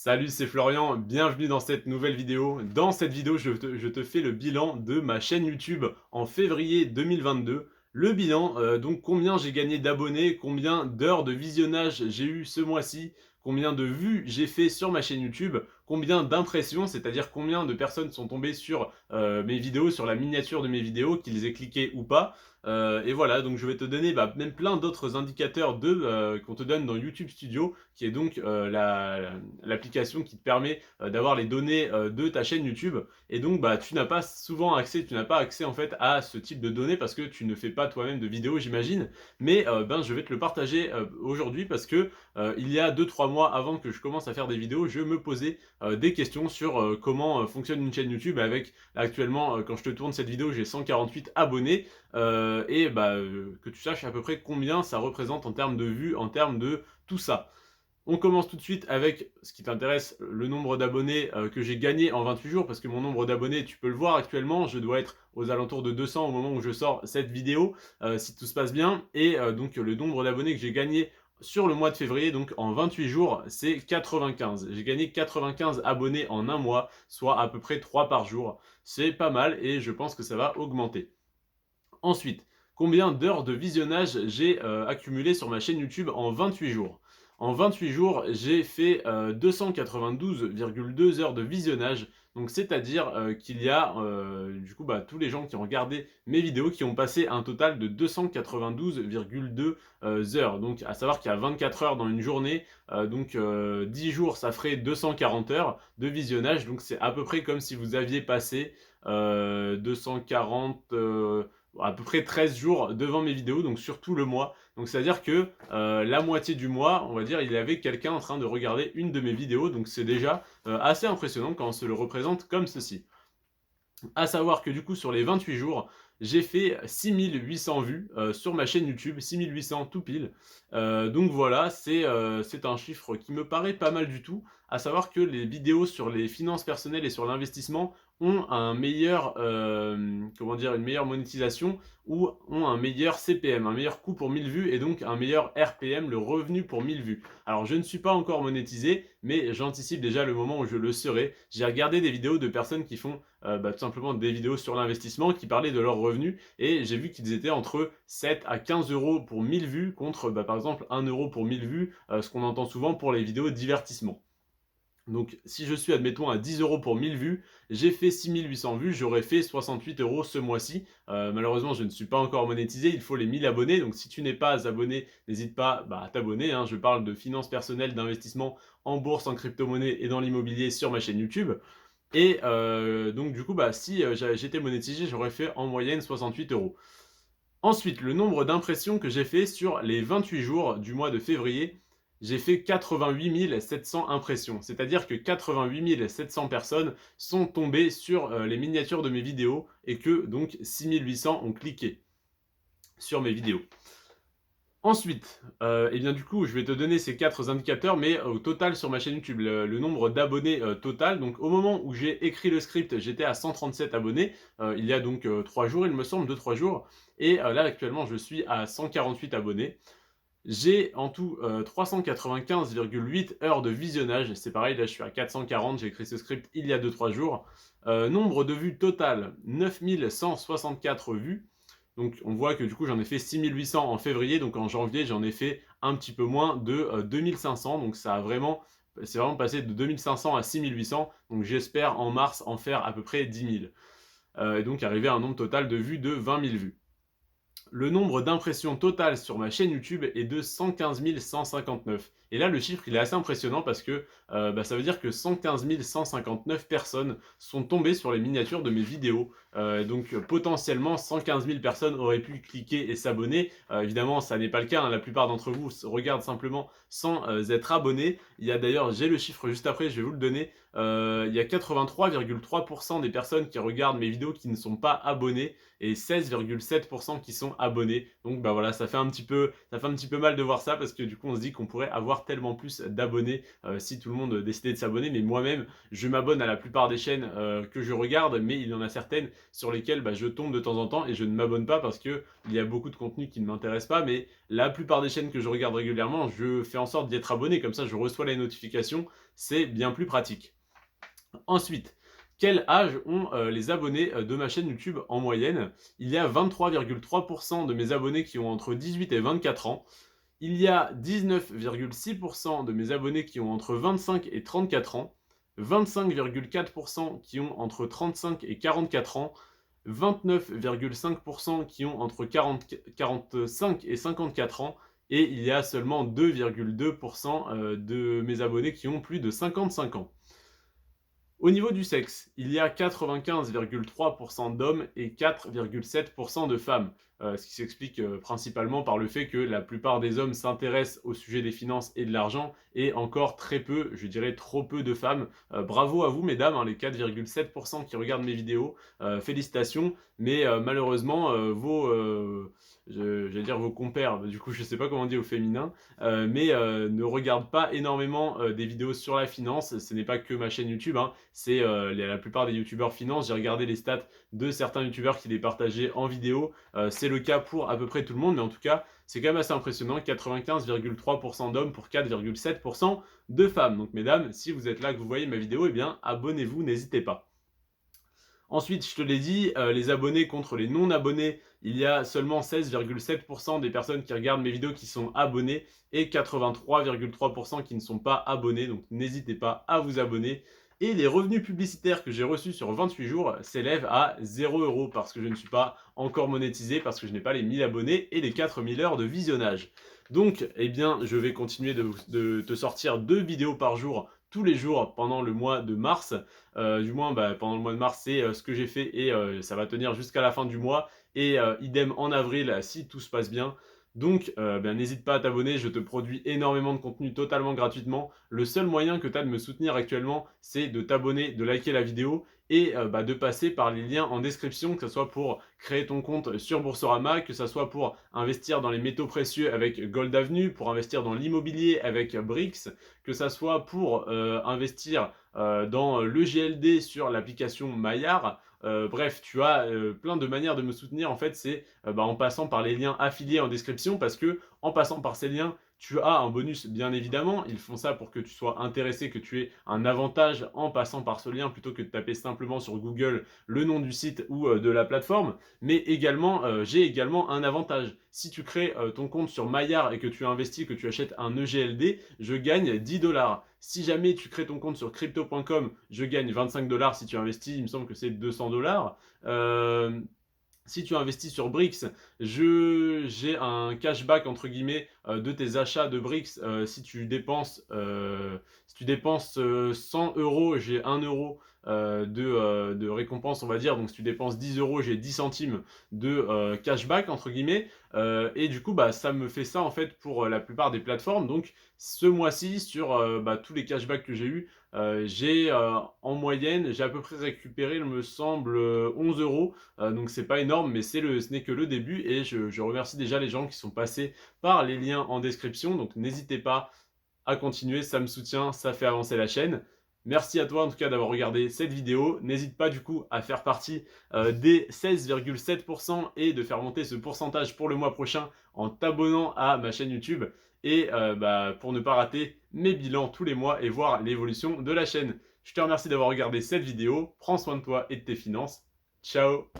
Salut, c'est Florian, bienvenue dans cette nouvelle vidéo. Dans cette vidéo, je te fais le bilan de ma chaîne YouTube en février 2022. Le bilan, donc combien j'ai gagné d'abonnés, combien d'heures de visionnage j'ai eu ce mois-ci, combien de vues j'ai fait sur ma chaîne YouTube, combien d'impressions, c'est-à-dire combien de personnes sont tombées sur mes vidéos, sur la miniature de mes vidéos, qu'ils aient cliqué ou pas. Et voilà, donc je vais te donner même plein d'autres indicateurs qu'on te donne dans YouTube Studio, qui est donc l'application qui te permet d'avoir les données de ta chaîne YouTube. Et donc tu n'as pas souvent accès, tu n'as pas accès en fait à ce type de données parce que tu ne fais pas toi-même de vidéos, j'imagine. Mais je vais te le partager aujourd'hui parce que il y a 2-3 mois avant que je commence à faire des vidéos, je me posais des questions sur comment fonctionne une chaîne YouTube avec actuellement, quand je te tourne cette vidéo, j'ai 148 abonnés. Que tu saches à peu près combien ça représente en termes de vues, en termes de tout ça. On commence tout de suite avec ce qui t'intéresse, le nombre d'abonnés que j'ai gagné en 28 jours, parce que mon nombre d'abonnés, tu peux le voir actuellement, je dois être aux alentours de 200 au moment où je sors cette vidéo, si tout se passe bien, et donc le nombre d'abonnés que j'ai gagné sur le mois de février, donc en 28 jours, c'est 95. J'ai gagné 95 abonnés en un mois, soit à peu près 3 par jour. C'est pas mal et je pense que ça va augmenter. Ensuite, combien d'heures de visionnage j'ai accumulé sur ma chaîne YouTube en 28 jours? En 28 jours, j'ai fait 292,2 heures de visionnage. Donc c'est-à-dire qu'il y a tous les gens qui ont regardé mes vidéos qui ont passé un total de 292,2 heures. Donc à savoir qu'il y a 24 heures dans une journée, 10 jours ça ferait 240 heures de visionnage. Donc c'est à peu près comme si vous aviez passé 240 à peu près 13 jours devant mes vidéos, donc sur tout le mois. Donc c'est-à-dire que la moitié du mois, on va dire, il y avait quelqu'un en train de regarder une de mes vidéos, donc c'est déjà assez impressionnant quand on se le représente comme ceci. À savoir que du coup sur les 28 jours, j'ai fait 6800 vues sur ma chaîne YouTube, 6800 tout pile. Donc voilà, c'est un chiffre qui me paraît pas mal du tout. À savoir que les vidéos sur les finances personnelles et sur l'investissement ont un meilleur, une meilleure monétisation ou ont un meilleur CPM, un meilleur coût pour 1000 vues et donc un meilleur RPM, le revenu pour 1000 vues. Alors je ne suis pas encore monétisé, mais j'anticipe déjà le moment où je le serai. J'ai regardé des vidéos de personnes qui font tout simplement des vidéos sur l'investissement qui parlaient de leurs revenus et j'ai vu qu'ils étaient entre 7 à 15 euros pour 1000 vues contre par exemple 1 euro pour 1000 vues, ce qu'on entend souvent pour les vidéos divertissement. Donc si je suis admettons à 10 euros pour 1000 vues, j'ai fait 6800 vues, j'aurais fait 68 euros ce mois-ci. Malheureusement je ne suis pas encore monétisé, il faut les 1000 abonnés, donc si tu n'es pas abonné, n'hésite pas à t'abonner, hein. Je parle de finances personnelles, d'investissement en bourse, en crypto-monnaie et dans l'immobilier sur ma chaîne YouTube. Et donc du coup, si j'étais monétisé, j'aurais fait en moyenne 68 euros. Ensuite, le nombre d'impressions que j'ai fait sur les 28 jours du mois de février, j'ai fait 88 700 impressions. C'est-à-dire que 88 700 personnes sont tombées sur les miniatures de mes vidéos et que donc 6800 ont cliqué sur mes vidéos. Ensuite, et bien du coup, je vais te donner ces 4 indicateurs, mais au total sur ma chaîne YouTube, le nombre d'abonnés total. Donc au moment où j'ai écrit le script, j'étais à 137 abonnés, il y a donc 3 jours, il me semble, 2-3 jours. Et là actuellement, je suis à 148 abonnés. J'ai en tout 395,8 heures de visionnage. C'est pareil, là je suis à 440, j'ai écrit ce script il y a 2-3 jours. Nombre de vues total, 9164 vues. Donc on voit que du coup j'en ai fait 6800 en février, donc en janvier j'en ai fait un petit peu moins de 2500, donc c'est vraiment passé de 2500 à 6800, donc j'espère en mars en faire à peu près 10 000. Et donc arriver à un nombre total de vues de 20 000 vues. Le nombre d'impressions totales sur ma chaîne YouTube est de 115 159. Et là, le chiffre, il est assez impressionnant parce que ça veut dire que 115 159 personnes sont tombées sur les miniatures de mes vidéos. Potentiellement, 115 000 personnes auraient pu cliquer et s'abonner. Évidemment, ça n'est pas le cas, hein. La plupart d'entre vous regardent simplement sans être abonnés. Il y a d'ailleurs, j'ai le chiffre juste après, je vais vous le donner. Il y a 83,3% des personnes qui regardent mes vidéos qui ne sont pas abonnées et 16,7% qui sont abonnés. Donc voilà, ça fait un petit peu mal de voir ça parce que du coup on se dit qu'on pourrait avoir avoir tellement plus d'abonnés si tout le monde décidait de s'abonner. Mais moi-même, je m'abonne à la plupart des chaînes que je regarde, mais il y en a certaines sur lesquelles je tombe de temps en temps et je ne m'abonne pas parce qu'il y a beaucoup de contenu qui ne m'intéresse pas. Mais la plupart des chaînes que je regarde régulièrement, je fais en sorte d'y être abonné. Comme ça, je reçois les notifications. C'est bien plus pratique. Ensuite, quel âge ont les abonnés de ma chaîne YouTube en moyenne? Il y a 23,3% de mes abonnés qui ont entre 18 et 24 ans. Il y a 19,6% de mes abonnés qui ont entre 25 et 34 ans. 25,4% qui ont entre 35 et 44 ans. 29,5% qui ont entre 45 et 54 ans. Et il y a seulement 2,2% de mes abonnés qui ont plus de 55 ans. Au niveau du sexe, il y a 95,3% d'hommes et 4,7% de femmes, ce qui s'explique principalement par le fait que la plupart des hommes s'intéressent au sujet des finances et de l'argent, et encore très peu, je dirais trop peu de femmes. Bravo à vous mesdames, hein, les 4,7% qui regardent mes vidéos, félicitations, mais malheureusement j'allais dire vos compères, du coup je sais pas comment on dit au féminin, mais ne regardent pas énormément des vidéos sur la finance. Ce n'est pas que ma chaîne YouTube, hein, c'est la plupart des youtubeurs finance. J'ai regardé les stats de certains youtubeurs qui les partageaient en vidéo. C'est le cas pour à peu près tout le monde, mais en tout cas, c'est quand même assez impressionnant. 95,3% d'hommes pour 4,7% de femmes. Donc mesdames, si vous êtes là, que vous voyez ma vidéo, eh bien abonnez-vous, n'hésitez pas. Ensuite, je te l'ai dit, les abonnés contre les non-abonnés, il y a seulement 16,7% des personnes qui regardent mes vidéos qui sont abonnées et 83,3% qui ne sont pas abonnés. Donc n'hésitez pas à vous abonner. Et les revenus publicitaires que j'ai reçus sur 28 jours s'élèvent à 0 € parce que je ne suis pas encore monétisé, parce que je n'ai pas les 1000 abonnés et les 4000 heures de visionnage. Donc, eh bien, je vais continuer de te sortir 2 vidéos par jour, tous les jours pendant le mois de mars. Du moins, pendant le mois de mars, c'est ce que j'ai fait et ça va tenir jusqu'à la fin du mois. Et idem en avril, si tout se passe bien. Donc, n'hésite pas à t'abonner, je te produis énormément de contenu totalement gratuitement. Le seul moyen que tu as de me soutenir actuellement, c'est de t'abonner, de liker la vidéo et de passer par les liens en description, que ce soit pour créer ton compte sur Boursorama, que ce soit pour investir dans les métaux précieux avec Gold Avenue, pour investir dans l'immobilier avec Brix, que ce soit pour investir dans le GLD sur l'application Maillard. Bref, tu as plein de manières de me soutenir. En fait, c'est en passant par les liens affiliés en description, parce que en passant par ces liens, tu as un bonus, bien évidemment. Ils font ça pour que tu sois intéressé, que tu aies un avantage en passant par ce lien, plutôt que de taper simplement sur Google le nom du site ou de la plateforme. Mais également, j'ai également un avantage. Si tu crées ton compte sur Maillard et que tu investis, que tu achètes un EGLD, je gagne 10 $. Si jamais tu crées ton compte sur crypto.com, je gagne 25 $. Si tu investis, il me semble que c'est 200 $. Si tu investis sur Brix, j'ai un cashback entre guillemets de tes achats de Brix. Si tu dépenses 100 €, j'ai 1 € de récompense, on va dire. Donc si tu dépenses 10 €, j'ai 10 centimes de cashback entre guillemets. Et du coup, ça me fait ça en fait pour la plupart des plateformes. Donc ce mois-ci, sur tous les cashbacks que j'ai eu, j'ai en moyenne, j'ai à peu près récupéré, il me semble, 11 €. Donc c'est pas énorme, mais ce n'est que le début. Et je remercie déjà les gens qui sont passés par les liens en description. Donc n'hésitez pas à continuer, ça me soutient, ça fait avancer la chaîne. Merci à toi en tout cas d'avoir regardé cette vidéo. N'hésite pas du coup à faire partie des 16,7% et de faire monter ce pourcentage pour le mois prochain en t'abonnant à ma chaîne YouTube. Et pour ne pas rater mes bilans tous les mois et voir l'évolution de la chaîne. Je te remercie d'avoir regardé cette vidéo. Prends soin de toi et de tes finances. Ciao!